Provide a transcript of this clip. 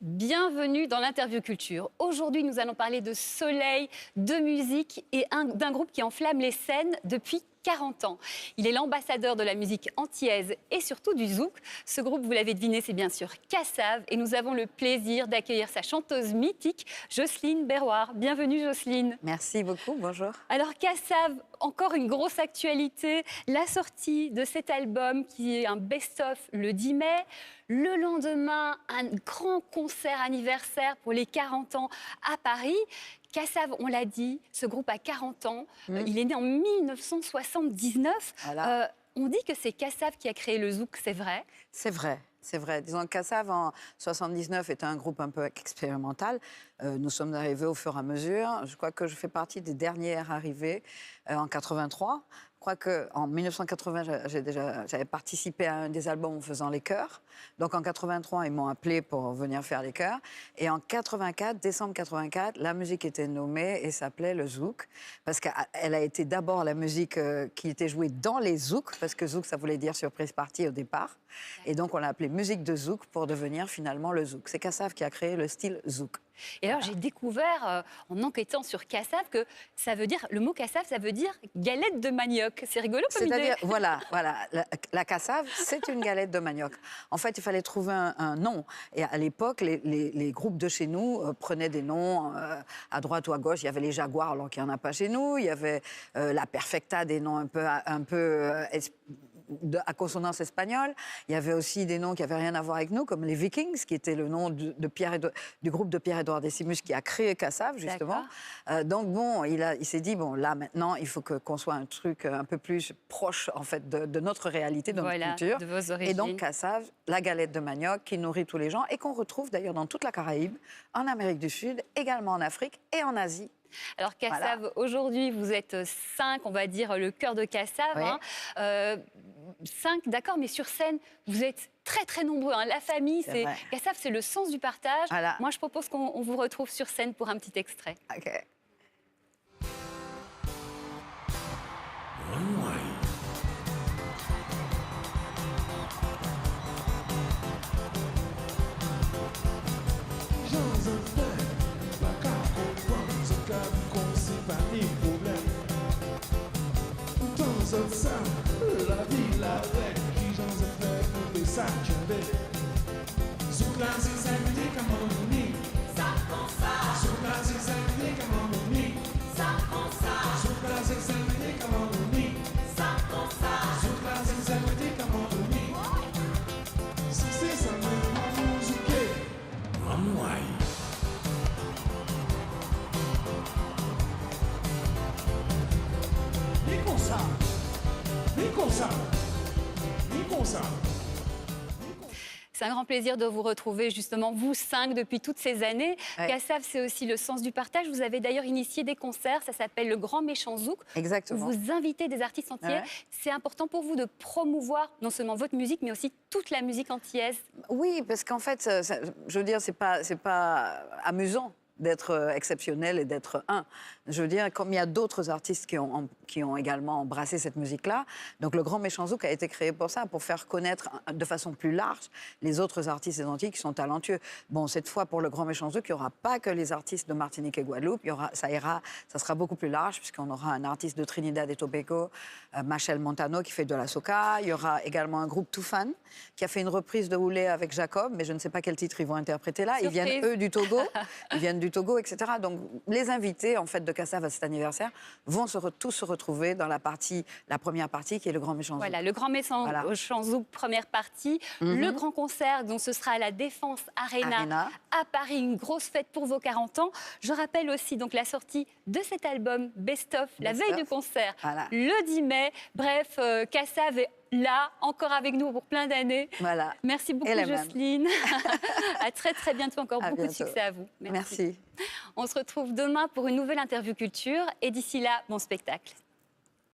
Bienvenue dans l'interview culture. Aujourd'hui, nous allons parler de soleil, de musique et d'un groupe qui enflamme les scènes depuis 40 ans. Il est l'ambassadeur de la musique antillaise et surtout du zouk. Ce groupe, vous l'avez deviné, c'est bien sûr Kassav et nous avons le plaisir d'accueillir sa chanteuse mythique, Jocelyne Berroir. Bienvenue Jocelyne. Merci beaucoup, bonjour. Alors Kassav, encore une grosse actualité, la sortie de cet album qui est un best-of le 10 mai. Le lendemain, un grand concert anniversaire pour les 40 ans à Paris. Kassav, on l'a dit, ce groupe a 40 ans. Il est né en 1979. Voilà. On dit que c'est Kassav qui a créé le zouk, c'est vrai? C'est vrai. C'est vrai. Disons que Kassav, en 79, était un groupe un peu expérimental. Nous sommes arrivés au fur et à mesure. Je crois que je fais partie des dernières arrivées en 83. Je crois qu'en 1980, j'avais participé à un des albums en faisant les chœurs. Donc en 83, ils m'ont appelé pour venir faire les chœurs. Et en 84, décembre 84, la musique était nommée et s'appelait le zouk. Parce qu'elle a été d'abord la musique qui était jouée dans les zouks. Parce que zouk, ça voulait dire surprise party au départ. Et donc on l'a appelé musique de zouk pour devenir finalement le zouk. C'est Kassav qui a créé le style zouk. Et alors, j'ai découvert, en enquêtant sur Kassav, que ça veut dire, le mot Kassav, ça veut dire galette de manioc. C'est rigolo comme idée. C'est-à-dire, voilà, la Kassav, c'est une galette de manioc. En fait, il fallait trouver un nom. Et à l'époque, les groupes de chez nous prenaient des noms à droite ou à gauche. Il y avait les Jaguars, alors qu'il n'y en a pas chez nous. Il y avait la Perfecta, des noms un peu à consonance espagnole. Il y avait aussi des noms qui n'avaient rien à voir avec nous, comme les Vikings, qui était le nom du groupe de Pierre-Édouard Décimus qui a créé Kassav, justement. Donc bon, il s'est dit, bon, là, maintenant, il faut qu'on soit un truc un peu plus proche, en fait, de notre réalité, de notre culture. De vos origines. Et donc, Kassav, la galette de manioc qui nourrit tous les gens et qu'on retrouve d'ailleurs dans toute la Caraïbe, en Amérique du Sud, également en Afrique et en Asie. Alors Kassav, aujourd'hui, vous êtes 5, on va dire, le cœur de Kassav. Oui. 5, d'accord, mais sur scène, vous êtes très, très nombreux. Hein. La famille, c'est Kassav, c'est le sens du partage. Voilà. Moi, je propose qu'on vous retrouve sur scène pour un petit extrait. OK. La vie, la règle, qui j'en ai fait pour ça, je vais. Sous la zizanie, comme on dit, ça comme ça. Sous la zizanie, comme on dit, ça comme ça. Sous la zizanie, comme on dit, ça comme ça. Sous la zizanie, comme on dit. Si c'est ça, ma musique, Ramouaï. Et comme ça. C'est un grand plaisir de vous retrouver, justement, vous 5, depuis toutes ces années. Kassav, c'est aussi le sens du partage. Vous avez d'ailleurs initié des concerts, ça s'appelle le Grand Méchant Zouk. Exactement. Vous invitez des artistes antillais. C'est important pour vous de promouvoir non seulement votre musique, mais aussi toute la musique antillaise. Oui, parce qu'en fait, je veux dire, c'est pas amusant d'être exceptionnel et d'être un. Je veux dire, comme il y a d'autres artistes qui ont également embrassé cette musique-là, donc le Grand Méchant Zouk a été créé pour ça, pour faire connaître de façon plus large les autres artistes des Antilles qui sont talentueux. Bon, cette fois, pour le Grand Méchant Zouk, il n'y aura pas que les artistes de Martinique et Guadeloupe, ça sera beaucoup plus large, puisqu'on aura un artiste de Trinidad et Tobago, Machel Montano, qui fait de la soca. Il y aura également un groupe Toufan, qui a fait une reprise de Oulé avec Jacob, mais je ne sais pas quel titre ils vont interpréter là. Surprise. Ils viennent, eux, du Togo. Ils viennent du Togo, etc. Donc, les invités, en fait, de Kassav à cet anniversaire vont tous se retrouver dans la première partie, qui est le Grand Méchant Zouk. Voilà, le Grand Méchant Zouk, première partie. Le grand concert, donc ce sera à la Défense Arena à Paris, une grosse fête pour vos 40 ans. Je rappelle aussi donc la sortie de cet album Best of, la veille du concert, le 10 mai. Bref, Kassav est là, encore avec nous pour plein d'années. Voilà. Merci beaucoup, Jocelyne. À très, très bientôt. Encore beaucoup de succès à vous. Merci. On se retrouve demain pour une nouvelle interview culture. Et d'ici là, bon spectacle.